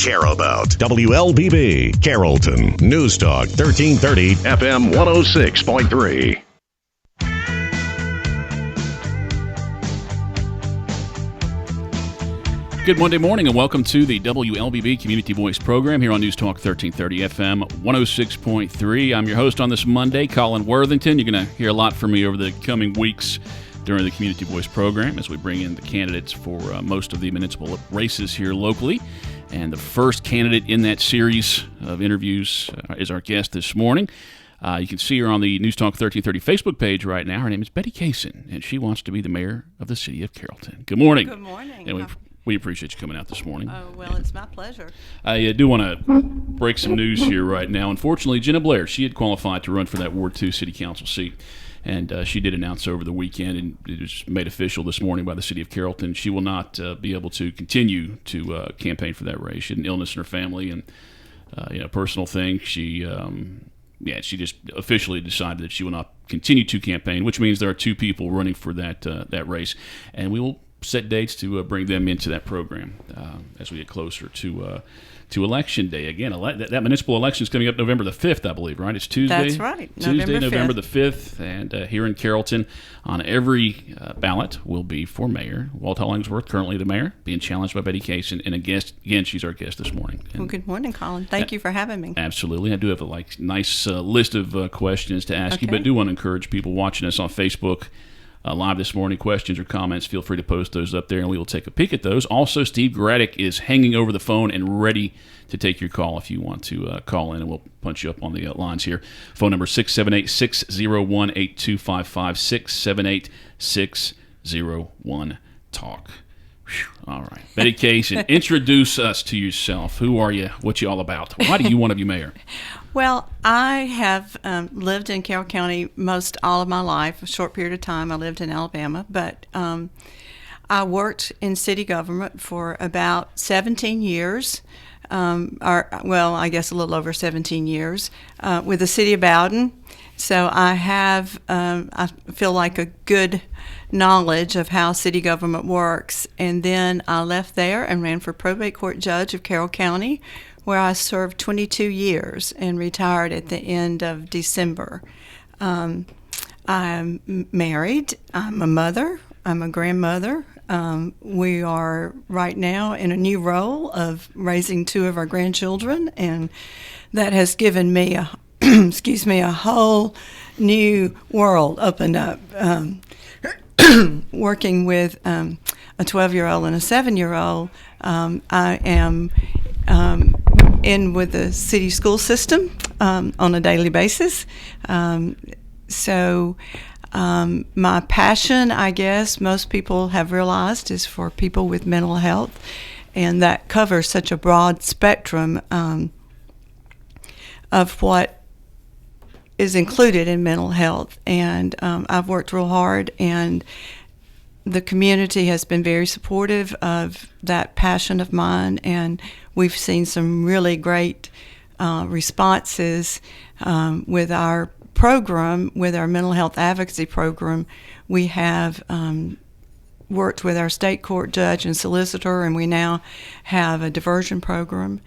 care about. WLBB, Carrollton, News Talk 1330, FM 106.3. Good Monday morning and welcome to the WLBB Community Voice program here on News Talk 1330 FM 106.3. I'm your host on this Monday, Colin Worthington. You're going to hear a lot from me over the coming weeks during the Community Voice program as we bring in the candidates for most of the municipal races here locally. And the first candidate in that series of interviews is our guest this morning. You can see her on the News Talk 1330 Facebook page right now. Her name is Betty Cason, and she wants to be the mayor of the city of Carrollton. Good morning. Good morning. And we appreciate you coming out this morning. Oh, well, it's my pleasure. I do want to break some news here right now. Unfortunately, Jenna Blair, she had qualified to run for that Ward 2 City Council seat, and she did announce over the weekend, and it was made official this morning by the city of Carrollton, she will not be able to continue to campaign for that race. She had an illness in her family and personal thing. She just officially decided that she will not continue to campaign, which means there are two people running for that race, and we will set dates to bring them into that program as we get closer to Election Day. Again, that municipal election is coming up November the 5th, I believe, right? It's Tuesday. That's right. Tuesday, November the 5th. And here in Carrollton, on every ballot will be for mayor. Walt Hollingsworth, currently the mayor, being challenged by Betty Cason. And again, she's our guest this morning. Well, good morning, Colin. Thank you for having me. Absolutely. I do have a nice list of questions to ask you, but do want to encourage people watching us on Facebook live this morning. Questions or comments, feel free to post those up there and we will take a peek at those. Also, Steve Graddick is hanging over the phone and ready to take your call if you want to call in, and we'll punch you up on the lines here. Phone number 678-601-8255, 678-601-TALK. All right. Betty Cason, introduce us to yourself. Who are you? What you all about? Why do you want to be mayor? Well, I have lived in Carroll County most all of my life, a short period of time. I lived in Alabama, but I worked in city government for about 17 years, I guess a little over 17 years, with the city of Bowden. So I have, I feel like a good knowledge of how city government works. And then I left there and ran for probate court judge of Carroll County, where I served 22 years and retired at the end of December. I'm married. I'm a mother. I'm a grandmother. We are right now in a new role of raising two of our grandchildren, and that has given me a a whole new world opened up. Working with a 12-year-old and a 7-year-old, I am in with the city school system on a daily basis. So my passion, I guess, most people have realized, is for people with mental health, and that covers such a broad spectrum of what is included in mental health. And I've worked real hard, and the community has been very supportive of that passion of mine, and we've seen some really great responses with our program, with our mental health advocacy program. We have worked with our state court judge and solicitor, and we now have a diversion program.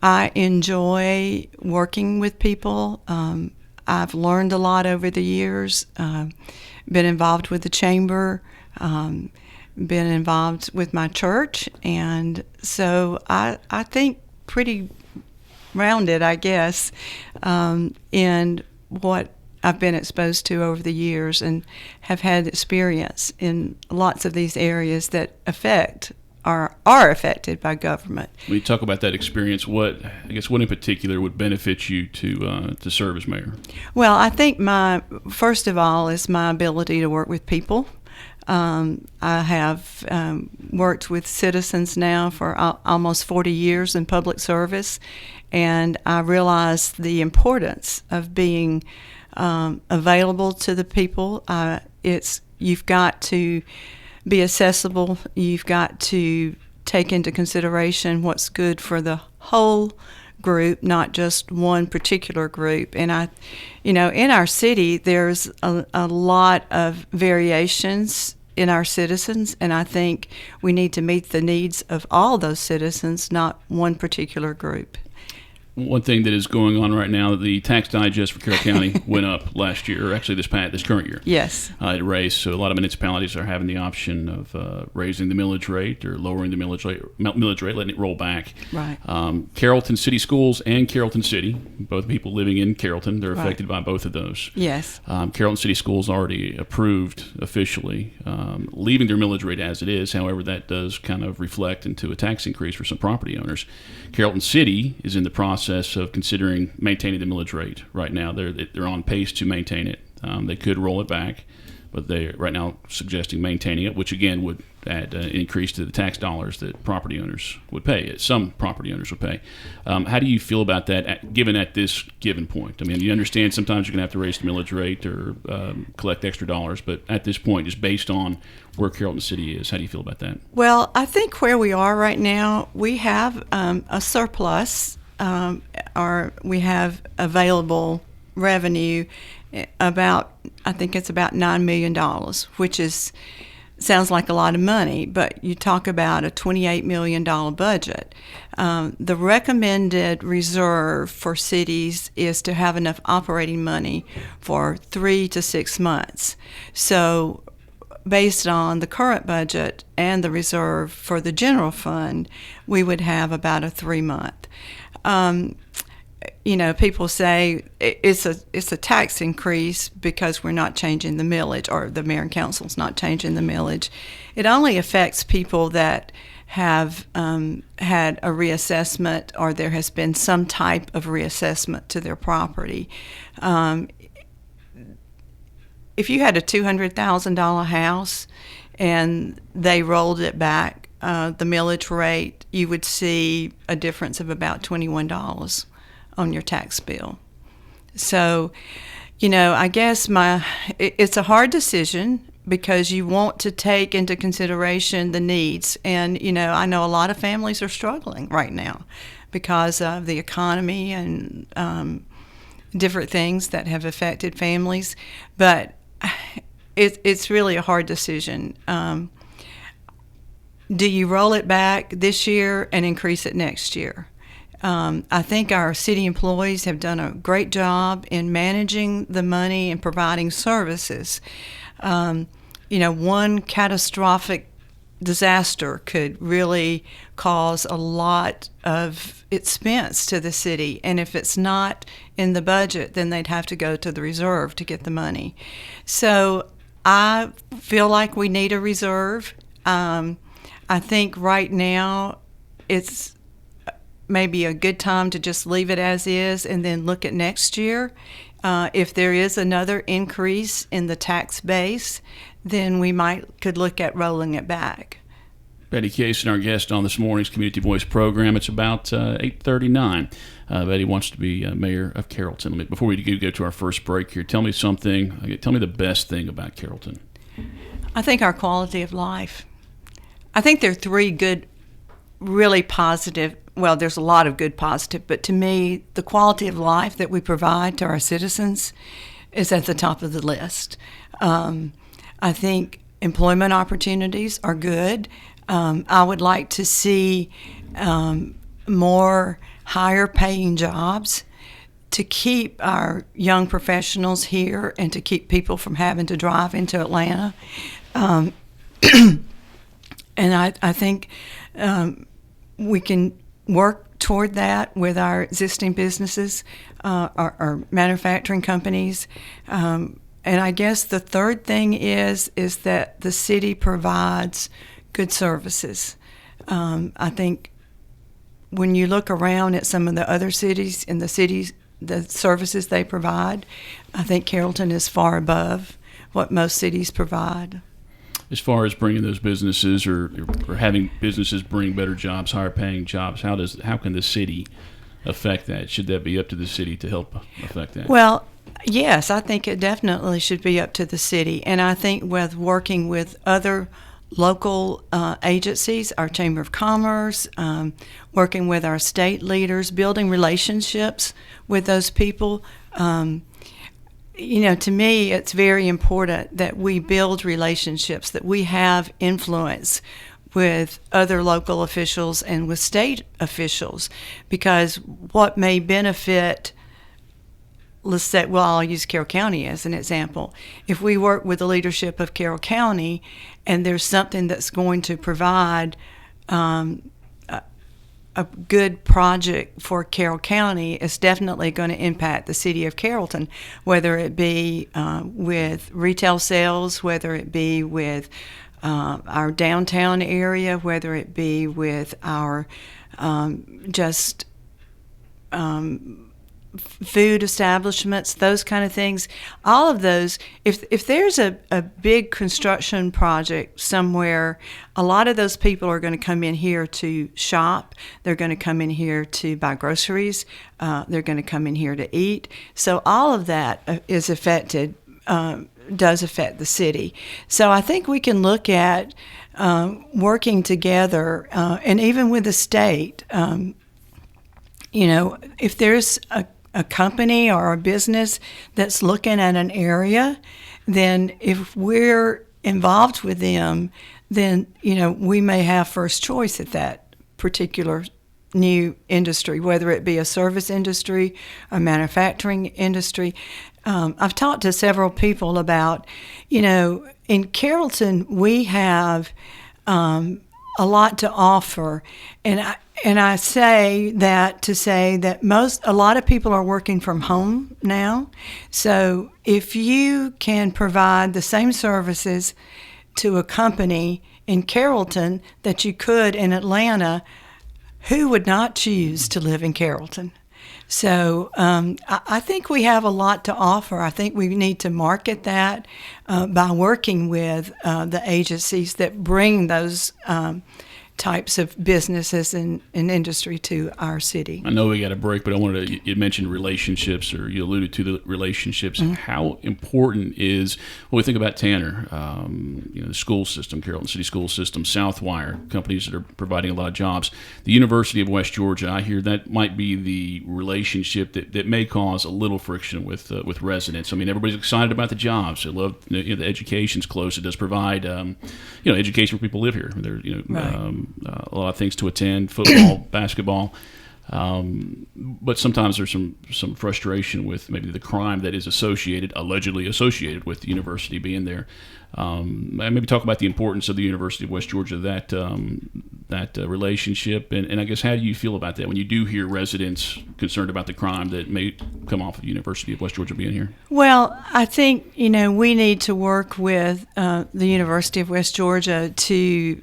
I enjoy working with people. I've learned a lot over the years, been involved with the chamber, been involved with my church, and so I think pretty rounded, I guess, in what I've been exposed to over the years, and have had experience in lots of these areas that are affected by government. When you talk about that experience, what in particular would benefit you to serve as mayor? Well, I think first of all is my ability to work with people. I have worked with citizens now for almost 40 years in public service, and I realize the importance of being available to the people. You've got to be accessible. You've got to take into consideration what's good for the whole group, not just one particular group. And in our city, there's a lot of variations in our citizens, and I think we need to meet the needs of all those citizens, not one particular group. One thing that is going on right now, the tax digest for Carroll County went up last year, or actually this current year. Yes. It raised, so a lot of municipalities are having the option of raising the millage rate or lowering the millage rate, letting it roll back. Right. Carrollton City Schools and Carrollton City, both people living in Carrollton, they're affected by both of those. Yes. Carrollton City Schools already approved officially leaving their millage rate as it is. However, that does kind of reflect into a tax increase for some property owners. Carrollton City is in the process of considering maintaining the millage rate right now. They're on pace to maintain it. They could roll it back, but they're right now suggesting maintaining it, which again would add an increase to the tax dollars that property owners would pay. Some property owners would pay. How do you feel about that, given at this given point? I mean, you understand sometimes you're going to have to raise the millage rate or collect extra dollars, but at this point, just based on where Carrollton City is, how do you feel about that? Well, I think where we are right now, we have a surplus, or we have available revenue I think it's about $9 million, which sounds like a lot of money, but you talk about a $28 million budget. The recommended reserve for cities is to have enough operating money for 3 to 6 months. So based on the current budget and the reserve for the general fund, we would have about a 3-month. People say it's a tax increase because we're not changing the millage, or the mayor and council's not changing the millage. It only affects people that have had a reassessment, or there has been some type of reassessment to their property. If you had a $200,000 house and they rolled it back, the millage rate, you would see a difference of about $21 on your tax bill. So, I guess it's a hard decision because you want to take into consideration the needs. And, I know a lot of families are struggling right now because of the economy and different things that have affected families. But it's really a hard decision. Do you roll it back this year and increase it next year? I think our city employees have done a great job in managing the money and providing services. One catastrophic disaster could really cause a lot of expense to the city, and if it's not in the budget, then they'd have to go to the reserve to get the money. So I feel like we need a reserve. I think right now it's maybe a good time to just leave it as is and then look at next year. If there is another increase in the tax base, then we could look at rolling it back. Betty Cason, our guest on this morning's Community Voice program. It's about 8:39. Betty wants to be mayor of Carrollton. Before we go to our first break here, tell me the best thing about Carrollton. I think our quality of life. I think there are 3 good, really positive, well, there's a lot of good positive, but to me, the quality of life that we provide to our citizens is at the top of the list. I think employment opportunities are good. I would like to see more higher paying jobs to keep our young professionals here and to keep people from having to drive into Atlanta. And I think we can work toward that with our existing businesses, our manufacturing companies. And I guess the third thing is that the city provides good services. I think when you look around at some of the other cities and the services they provide, I think Carrollton is far above what most cities provide. As far as bringing those businesses or having businesses bring better jobs, higher paying jobs, how can the city affect that? Should that be up to the city to help affect that? Well, yes, I think it definitely should be up to the city. And I think with working with other local agencies, our Chamber of Commerce, working with our state leaders, building relationships with those people, to me, it's very important that we build relationships, that we have influence with other local officials and with state officials, because what may benefit, let's say, well, I'll use Carroll County as an example. If we work with the leadership of Carroll County and there's something that's going to provide a good project for Carroll County, it's definitely going to impact the city of Carrollton, whether it be with retail sales, whether it be with our downtown area, whether it be with our food establishments, those kind of things. All of those, if there's a big construction project somewhere, a lot of those people are going to come in here to shop. They're going to come in here to buy groceries. They're going to come in here to eat. So all of that is affected, does affect the city. So I think we can look at working together, and even with the state, if there's a company or a business that's looking at an area, then if we're involved with them, then, we may have first choice at that particular new industry, whether it be a service industry, a manufacturing industry. I've talked to several people about, in Carrollton, we have a lot to offer, and I say that to say that a lot of people are working from home now. So if you can provide the same services to a company in Carrollton that you could in Atlanta, who would not choose to live in Carrollton? So I think we have a lot to offer. I think we need to market that by working with the agencies that bring those types of businesses and industry to our city. I know we got a break, but I wanted to, you mentioned relationships, or you alluded to the relationships. Mm-hmm. How important is, when we think about Tanner, the school system, Carrollton City School System, Southwire, companies that are providing a lot of jobs, the University of West Georgia, I hear that might be the relationship that may cause a little friction with residents. I mean, everybody's excited about the jobs. They love, the education's close. It does provide, education for people who live here. Right. A lot of things to attend, football, basketball, but sometimes there's some frustration with maybe the crime that is allegedly associated with the university being there. And maybe talk about the importance of the University of West Georgia, that relationship, and I guess, how do you feel about that when you do hear residents concerned about the crime that may come off of the University of West Georgia being here? Well, I think we need to work with the University of West Georgia to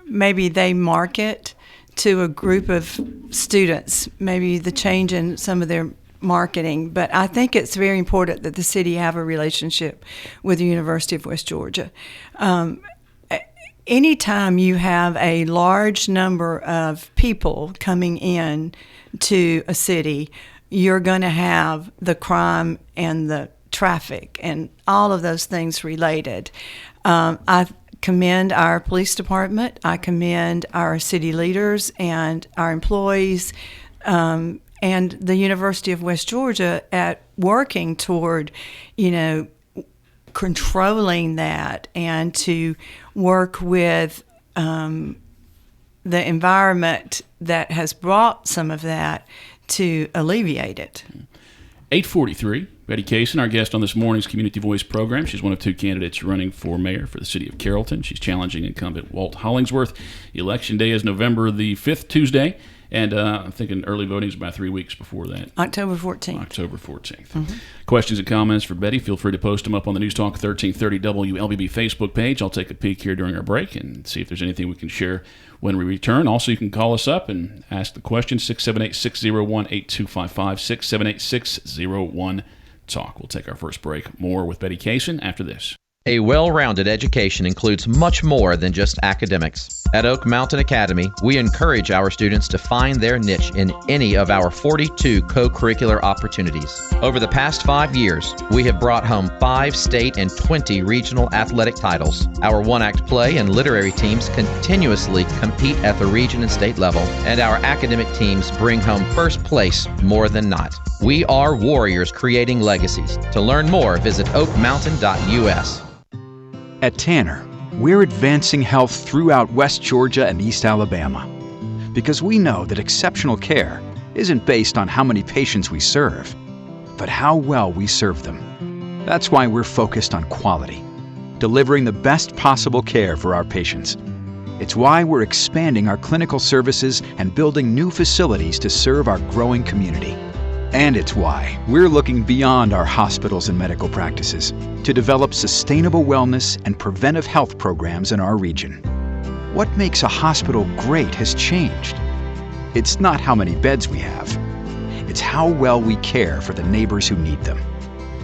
maybe they market to a group of students, maybe the change in some of their marketing. But I think it's very important that the city have a relationship with the University of West Georgia. Anytime you have a large number of people coming in to a city, you're going to have the crime and the traffic and all of those things related. I commend our police department. I commend our city leaders and our employees and the University of West Georgia at working toward, controlling that, and to work with the environment that has brought some of that to alleviate it. 8:43. Betty Cason, our guest on this morning's Community Voice program. She's one of two candidates running for mayor for the city of Carrollton. She's challenging incumbent Walt Hollingsworth. Election day is November the 5th, Tuesday, and I'm thinking early voting is about 3 weeks before that. October 14th. October 14th. Mm-hmm. Questions and comments for Betty, feel free to post them up on the News Talk 1330 WLBB Facebook page. I'll take a peek here during our break and see if there's anything we can share when we return. Also, you can call us up and ask the question, 678-601-8255, 678-601-TALK. We'll take our first break. More with Betty Cason after this. A well-rounded education includes much more than just academics. At Oak Mountain Academy, we encourage our students to find their niche in any of our 42 co-curricular opportunities. Over the past 5 years, we have brought home 5 state and 20 regional athletic titles. Our one-act play and literary teams continuously compete at the region and state level, and our academic teams bring home first place more than not. We are warriors creating legacies. To learn more, visit oakmountain.us. At Tanner, we're advancing health throughout West Georgia and East Alabama because we know that exceptional care isn't based on how many patients we serve, but how well we serve them. That's why we're focused on quality, delivering the best possible care for our patients. It's why we're expanding our clinical services and building new facilities to serve our growing community. And it's why we're looking beyond our hospitals and medical practices to develop sustainable wellness and preventive health programs in our region. What makes a hospital great has changed. It's not how many beds we have. It's how well we care for the neighbors who need them.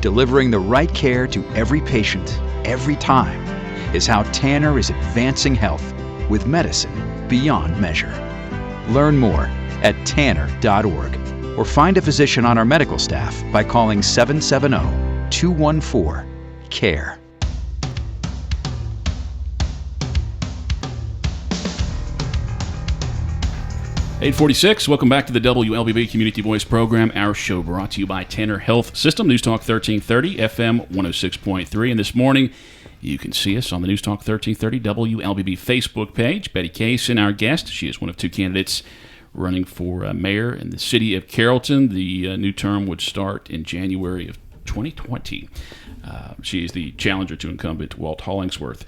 Delivering the right care to every patient, every time, is how Tanner is advancing health with medicine beyond measure. Learn more at tanner.org or find a physician on our medical staff by calling 770-214-CARE. (8:46). Welcome back to the WLBB Community Voice Program. Our show brought to you by Tanner Health System, News Talk 1330, FM 106.3. And this morning, you can see us on the News Talk 1330 WLBB Facebook page. Betty Cason, our guest. She is one of two candidates running for mayor in the city of Carrollton. The new term would start in January of 2020. She is the challenger to incumbent Walt Hollingsworth.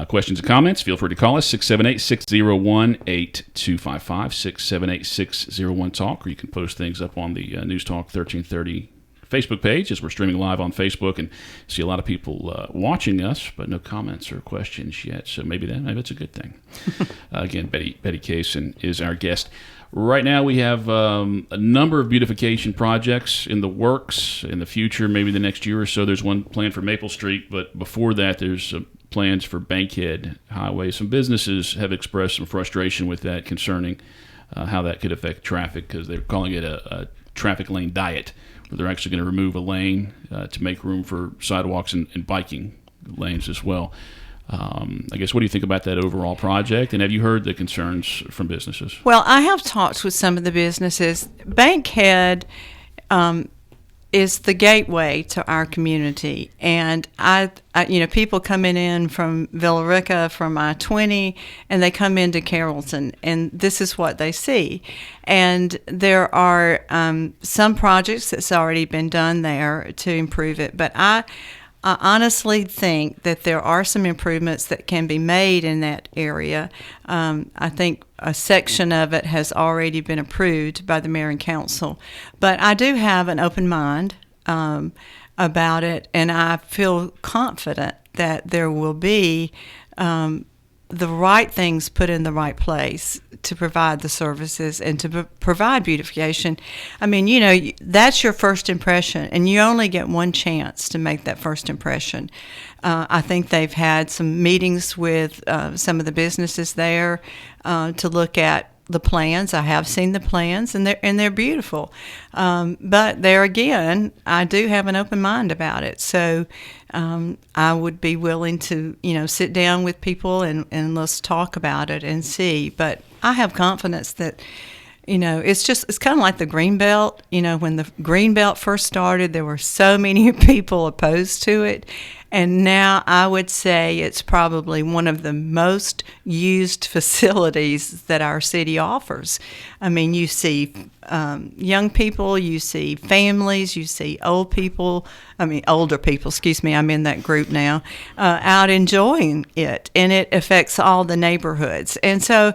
Questions and comments, feel free to call us, 678-601-8255, 678-601-TALK, or you can post things up on the News Talk 1330 Facebook page as we're streaming live on Facebook and see a lot of people watching us, but no comments or questions yet. So maybe that's a good thing. Again, Betty Cason is our guest. Right now we have a number of beautification projects in the works. In the future, maybe the next year or so, there's one planned for Maple Street, but before that there's plans for Bankhead Highway. Some businesses have expressed some frustration with that concerning how that could affect traffic because they're calling it a traffic lane diet. They're actually going to remove a lane to make room for sidewalks and biking lanes as well. I guess, what do you think about that overall project? And have you heard the concerns from businesses? Well, I have talked with some of the businesses. Bankhead is the gateway to our community, and I people coming in from Villa Rica, from I-20, and they come into Carrollton, and this is what they see. And there are some projects that's already been done there to improve it, but I honestly think that there are some improvements that can be made in that area. I think a section of it has already been approved by the mayor and council. But I do have an open mind about it, and I feel confident that there will be the right things put in the right place to provide the services and to provide beautification. I mean, that's your first impression, and you only get one chance to make that first impression. I think they've had some meetings with some of the businesses there to look at the plans. I have seen the plans, and they're beautiful. But there again, I do have an open mind about it. So I would be willing to, sit down with people and let's talk about it and see. But I have confidence that, it's kind of like the Greenbelt. When the Greenbelt first started, there were so many people opposed to it. And now I would say it's probably one of the most used facilities that our city offers. I mean, you see young people, you see families, you see older people, I'm in that group now, out enjoying it. And it affects all the neighborhoods. And so,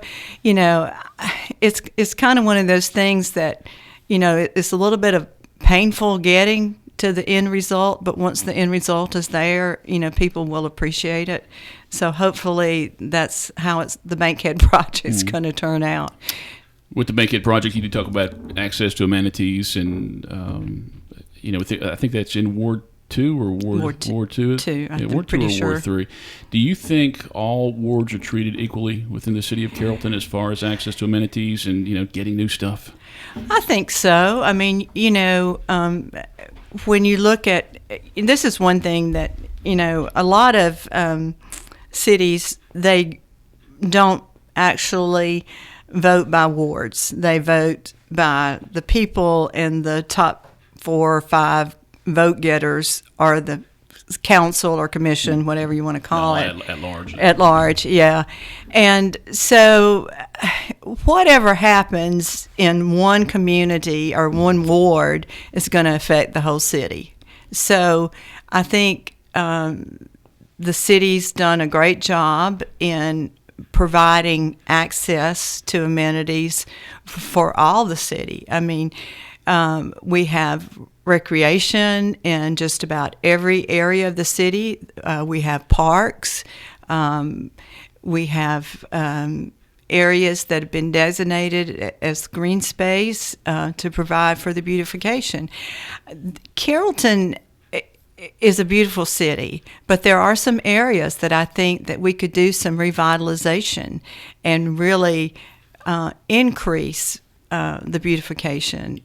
it's kind of one of those things that, it's a little bit of painful getting to the end result, but once the end result is there, people will appreciate it. So hopefully that's how the Bankhead project's going to turn out. With the Bankhead project, you did talk about access to amenities, and I think that's in Ward 2 or Ward 2. Ward 2, I'm Ward 2 pretty or sure. Ward 3. Do you think all wards are treated equally within the city of Carrollton as far as access to amenities and getting new stuff? I think so. I mean, when you look at, this is one thing that, a lot of cities, they don't actually vote by wards. They vote by the people in the top 4 or 5 vote getters are the council or commission, whatever you want to call it. At large. At large, yeah. And so whatever happens in one community or one ward is going to affect the whole city. So I think the city's done a great job in providing access to amenities for all the city. I mean, we have recreation in just about every area of the city. We have parks. We have areas that have been designated as green space to provide for the beautification. Carrollton is a beautiful city, but there are some areas that I think that we could do some revitalization and really increase the beautification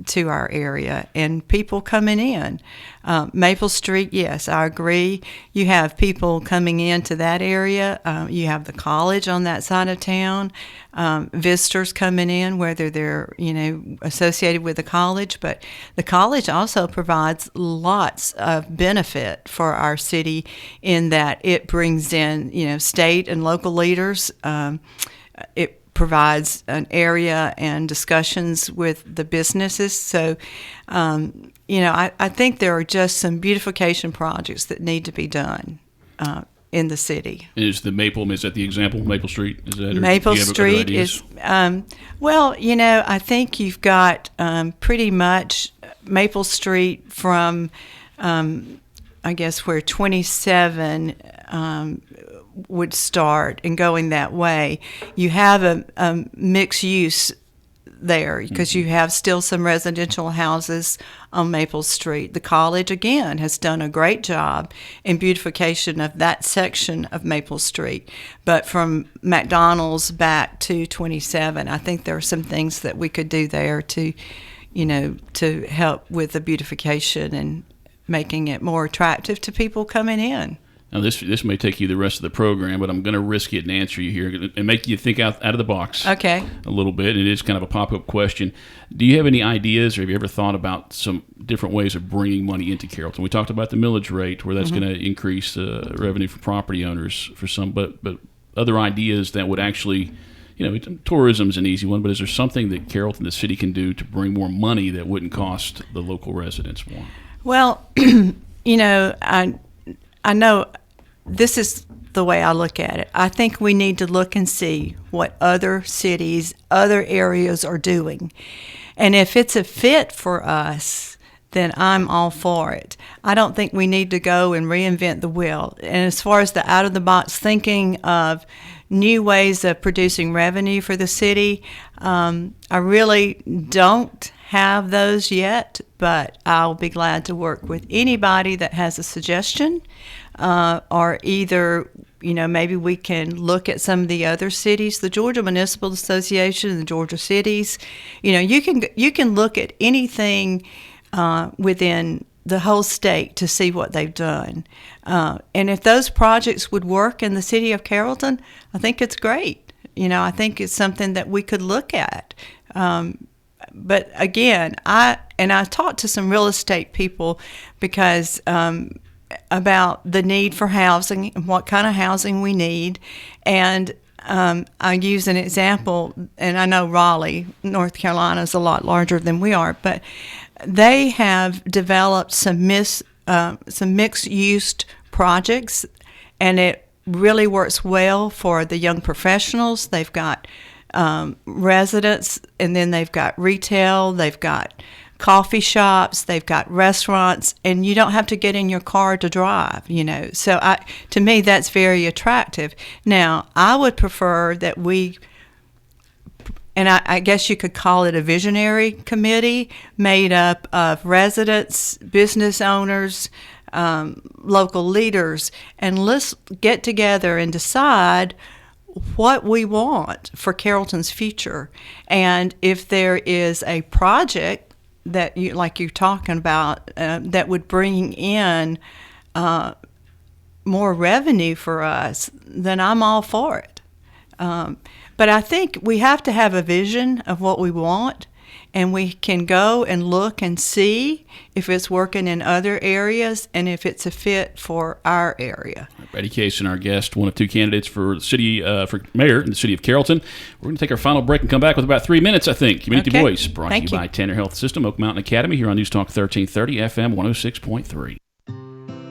to our area and people coming in. Maple Street, yes, I agree. You have people coming into that area. You have the college on that side of town. Visitors coming in, whether they're associated with the college, but the college also provides lots of benefit for our city in that it brings in state and local leaders. It provides an area and discussions with the businesses. So, I think there are just some beautification projects that need to be done in the city. Is that the example, Maple Street? Is that, Maple Street is, I think you've got pretty much Maple Street from, I guess, where 27 would start and going that way. You have a mixed use there because you have still some residential houses on Maple Street. The college, again, has done a great job in beautification of that section of Maple Street. But from McDonald's back to 27, I think there are some things that we could do there to help with the beautification and making it more attractive to people coming in. Now, this may take you the rest of the program, but I'm going to risk it and answer you here and make you think out of the box a little bit. It is kind of a pop-up question. Do you have any ideas or have you ever thought about some different ways of bringing money into Carrollton? We talked about the millage rate, where that's going to increase revenue for property owners for some, but other ideas that would actually, tourism's an easy one, but is there something that Carrollton, the city, can do to bring more money that wouldn't cost the local residents more? Well, I know this is the way I look at it. I think we need to look and see what other cities, other areas are doing. And if it's a fit for us, then I'm all for it. I don't think we need to go and reinvent the wheel. And as far as the out-of-the-box thinking of new ways of producing revenue for the city, I really don't have those yet, but I'll be glad to work with anybody that has a suggestion, or either, maybe we can look at some of the other cities, the Georgia Municipal Association and the Georgia cities. You can look at anything within the whole state to see what they've done. And if those projects would work in the city of Carrollton, I think it's great. I think it's something that we could look at. But again, I talked to some real estate people because about the need for housing and what kind of housing we need. And I use an example, and I know Raleigh, North Carolina, is a lot larger than we are, but they have developed some mixed-use projects, and it really works well for the young professionals. They've got residents, and then they've got retail, they've got coffee shops, they've got restaurants, and you don't have to get in your car to drive, So to me, that's very attractive. Now, I would prefer that we, and I guess you could call it a visionary committee made up of residents, business owners, local leaders, and let's get together and decide what we want for Carrollton's future. And if there is a project that you're talking about, that would bring in more revenue for us, then I'm all for it. But I think we have to have a vision of what we want, and we can go and look and see if it's working in other areas and if it's a fit for our area. Betty Cason, our guest, one of two candidates for for mayor in the city of Carrollton. We're going to take our final break and come back with about 3 minutes, I think. Community Voice, brought to you by Tanner Health System, Oak Mountain Academy, here on News Talk 1330 FM 106.3.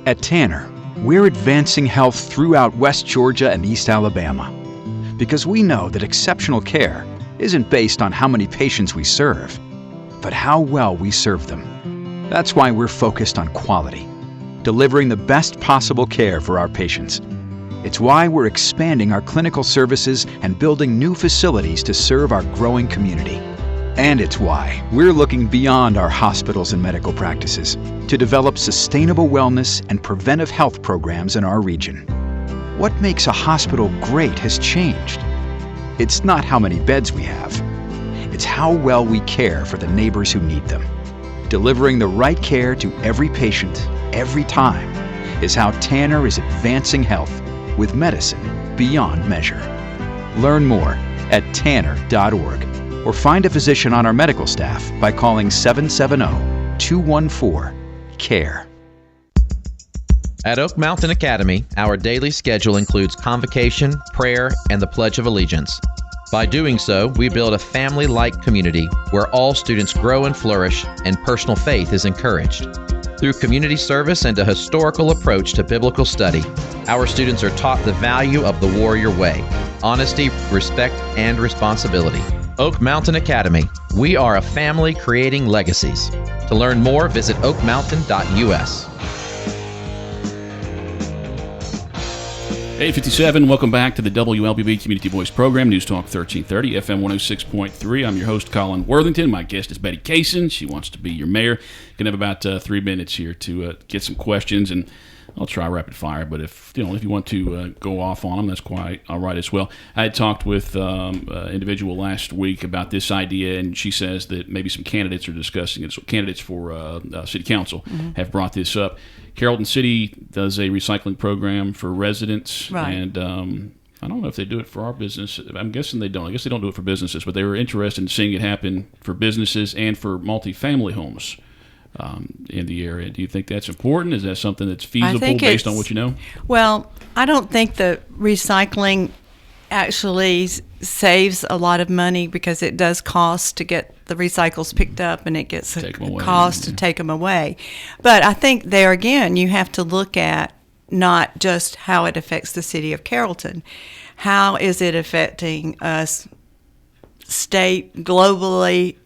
At Tanner, we're advancing health throughout West Georgia and East Alabama because we know that exceptional care isn't based on how many patients we serve, but how well we serve them. That's why we're focused on quality, delivering the best possible care for our patients. It's why we're expanding our clinical services and building new facilities to serve our growing community. And it's why we're looking beyond our hospitals and medical practices to develop sustainable wellness and preventive health programs in our region. What makes a hospital great has changed. It's not how many beds we have. It's how well we care for the neighbors who need them. Delivering the right care to every patient, every time, is how Tanner is advancing health with medicine beyond measure. Learn more at tanner.org or find a physician on our medical staff by calling 770-214-CARE. At Oak Mountain Academy, our daily schedule includes convocation, prayer, and the Pledge of Allegiance. By doing so, we build a family-like community where all students grow and flourish and personal faith is encouraged. Through community service and a historical approach to biblical study, our students are taught the value of the warrior way, honesty, respect, and responsibility. Oak Mountain Academy. We are a family creating legacies. To learn more, visit oakmountain.us. 8:57, welcome back to the WLBB Community Voice Program, News Talk 1330, FM 106.3. I'm your host, Colin Worthington. My guest is Betty Cason. She wants to be your mayor. Going to have about 3 minutes here to get some questions, and I'll try rapid fire, but if you want to go off on them, that's quite all right as well. I had talked with an individual last week about this idea, and she says that maybe some candidates are discussing it. So candidates for city council have brought this up. Carrollton City does a recycling program for residents, right. And I don't know if they do it for our business. I'm guessing they don't. I guess they don't do it for businesses, but they were interested in seeing it happen for businesses and for multifamily homes in the area. Do you think that's important? Is that something that's feasible based on what you know? Well, I don't think the recycling actually saves a lot of money because it does cost to get the recycles picked up, and it gets a cost to take them away. But I think there again, you have to look at not just how it affects the city of Carrollton. How is it affecting us state, globally?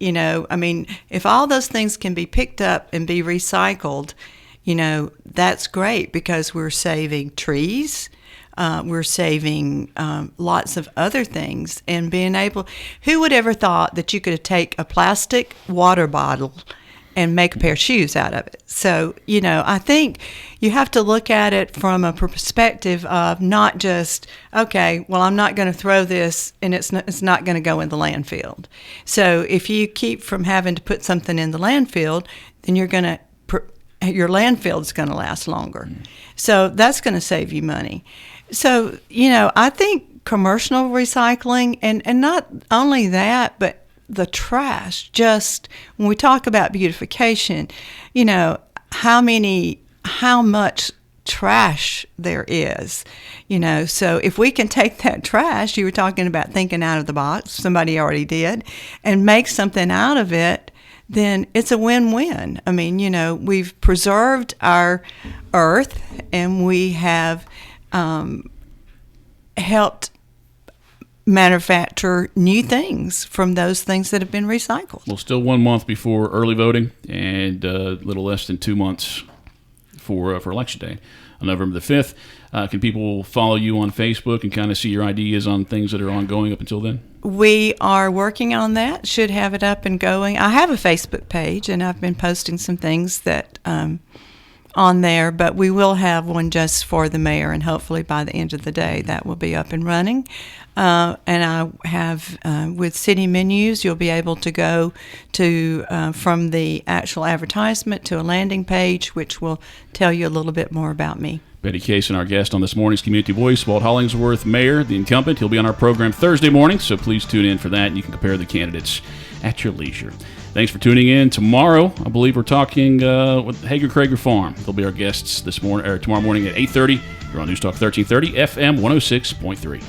I mean, if all those things can be picked up and be recycled, that's great because we're saving trees. We're saving lots of other things, and being able, who would ever thought that you could take a plastic water bottle and make a pair of shoes out of it? So, I think you have to look at it from a perspective of not just, okay, well, I'm not going to throw this and it's not going to go in the landfill. So if you keep from having to put something in the landfill, then your landfill is going to last longer. So that's going to save you money. So, I think commercial recycling, and not only that, but the trash, just when we talk about beautification, how much trash there is, so if we can take that trash, you were talking about thinking out of the box, somebody already did, and make something out of it, then it's a win-win. I mean, we've preserved our earth, and we have helped manufacture new things from those things that have been recycled. Well, still 1 month before early voting, and a little less than 2 months for Election Day on November the 5th. Can people follow you on Facebook and kind of see your ideas on things that are ongoing up until then? We are working on that. Should have it up and going. I have a Facebook page, and I've been posting some things that on there, but we will have one just for the mayor, and hopefully by the end of the day that will be up and running. And I have with city menus, you'll be able to go to from the actual advertisement to a landing page, which will tell you a little bit more about me. Betty Cason, our guest on this morning's Community Voice. Walt Hollingsworth, Mayor, the incumbent. He'll be on our program Thursday morning, so please tune in for that, and you can compare the candidates at your leisure. Thanks for tuning in. Tomorrow, I believe we're talking with Hager-Krager Farm. They'll be our guests this morning, or tomorrow morning at 8:30. You're on News Talk 1330, FM 106.3.